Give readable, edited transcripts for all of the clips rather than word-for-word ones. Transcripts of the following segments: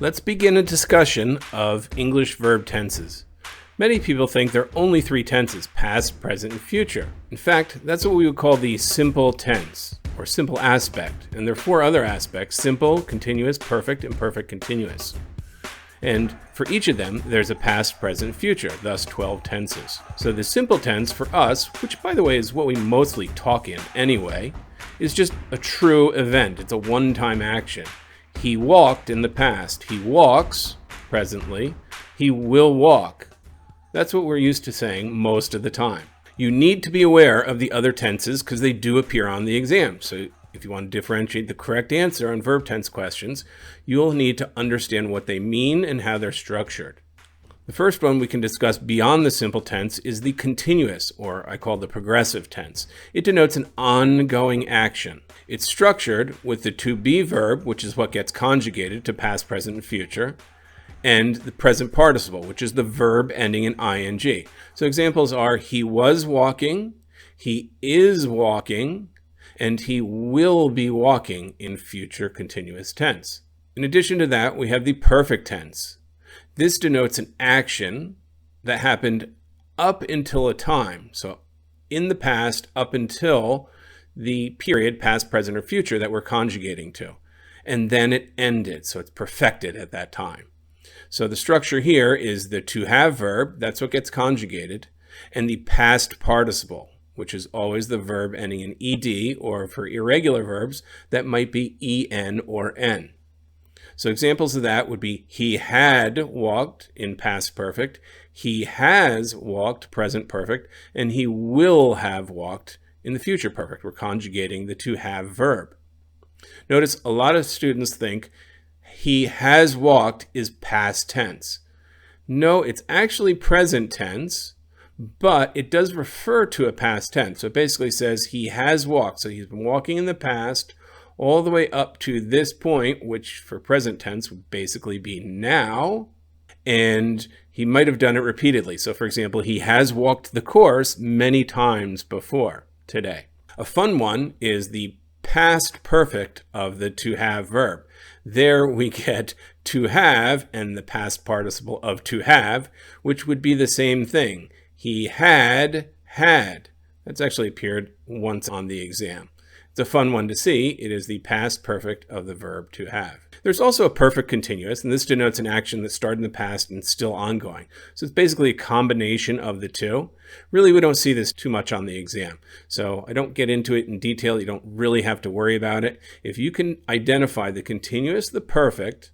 Let's begin a discussion of English verb tenses. Many people think there are only three tenses, past, present, and future. In fact, that's what we would call the simple tense, or simple aspect. And there are four other aspects: simple, continuous, perfect, and perfect continuous. And for each of them, there's a past, present, future, thus 12 tenses. So the simple tense for us, which by the way is what we mostly talk in anyway, is just a true event. It's a one-time action. He walked in the past. He walks presently. He will walk. That's what we're used to saying most of the time. You need to be aware of the other tenses because they do appear on the exam. So if you want to differentiate the correct answer on verb tense questions, you'll need to understand what they mean and how they're structured. The first one we can discuss beyond the simple tense is the continuous, or I call the progressive tense. It denotes an ongoing action. It's structured with the to be verb, which is what gets conjugated to past, present, and future, and the present participle, which is the verb ending in ing. So examples are he was walking, he is walking, and he will be walking in future continuous tense. In addition to that, we have the perfect tense. This denotes an action that happened up until a time. So in the past, up until the period, past, present, or future that we're conjugating to. And then it ended, so it's perfected at that time. So the structure here is the to have verb, that's what gets conjugated, and the past participle, which is always the verb ending in ed, or for irregular verbs, that might be en or n. So examples of that would be he had walked in past perfect, he has walked present perfect, and he will have walked in the future perfect. We're conjugating the to have verb. Notice a lot of students think he has walked is past tense. No, it's actually present tense, but it does refer to a past tense. So it basically says he has walked. So he's been walking in the past all the way up to this point, which for present tense would basically be now, and he might have done it repeatedly. So for example, he has walked the course many times before today. A fun one is the past perfect of the to have verb. There we get to have and the past participle of to have, which would be the same thing. He had. That's actually appeared once on the exam. It's a fun one to see. It is the past perfect of the verb to have. There's also a perfect continuous, and this denotes an action that started in the past and still ongoing. So it's basically a combination of the two. Really, we don't see this too much on the exam. So I don't get into it in detail. You don't really have to worry about it. If you can identify the continuous, the perfect,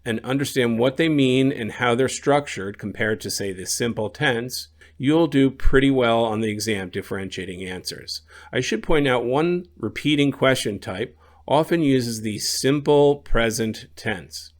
and understand what they mean and how they're structured compared to, say, the simple tense, you'll do pretty well on the exam differentiating answers. I should point out one repeating question type often uses the simple present tense.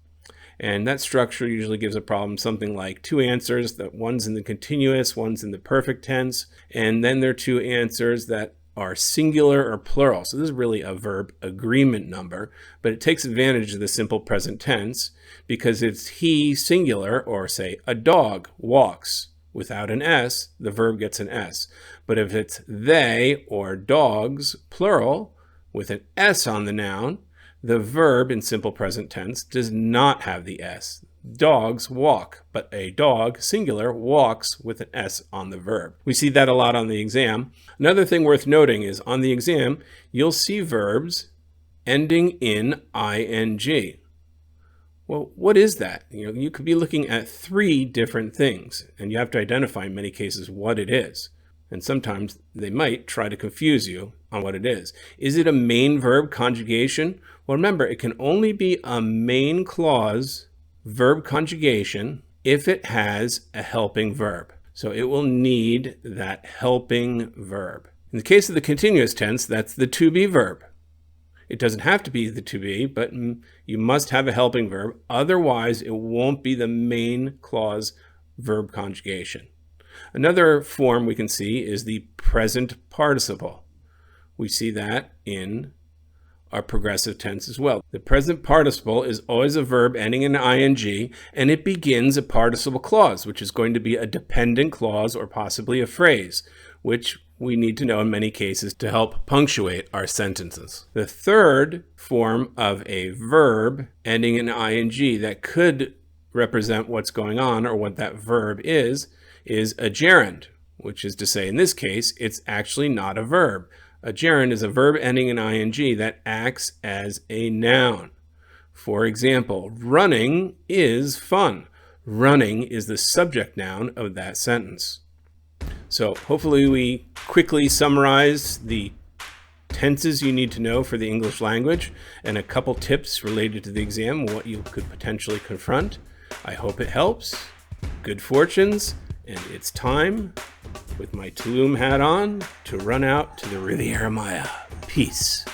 And that structure usually gives a problem something like two answers, that one's in the continuous, one's in the perfect tense, and then there are two answers that are singular or plural. So this is really a verb agreement number, but it takes advantage of the simple present tense because it's he singular, or say a dog walks. Without an S, the verb gets an S. But if it's they or dogs, plural, with an S on the noun, the verb in simple present tense does not have the S. Dogs walk, but a dog, singular, walks with an S on the verb. We see that a lot on the exam. Another thing worth noting is on the exam, you'll see verbs ending in ing. Well, what is that? You could be looking at three different things, and you have to identify in many cases what it is. And sometimes they might try to confuse you on what it is. Is it a main verb conjugation? Well, remember, it can only be a main clause verb conjugation if it has a helping verb. So it will need that helping verb. In the case of the continuous tense, that's the to be verb. It doesn't have to be the to be, but you must have a helping verb. Otherwise, it won't be the main clause verb conjugation. Another form we can see is the present participle. We see that in our progressive tense as well. The present participle is always a verb ending in ing, and it begins a participle clause, which is going to be a dependent clause or possibly a phrase. which we need to know in many cases to help punctuate our sentences. The third form of a verb ending in ing that could represent what's going on or what that verb is a gerund, which is to say, in this case, it's actually not a verb. A gerund is a verb ending in ing that acts as a noun. For example, running is fun. Running is the subject noun of that sentence. So hopefully we quickly summarize the tenses you need to know for the English language and a couple tips related to the exam, what you could potentially confront. I hope it helps. Good fortunes, and it's time, with my Tulum hat on, to run out to the Riviera Maya. Peace.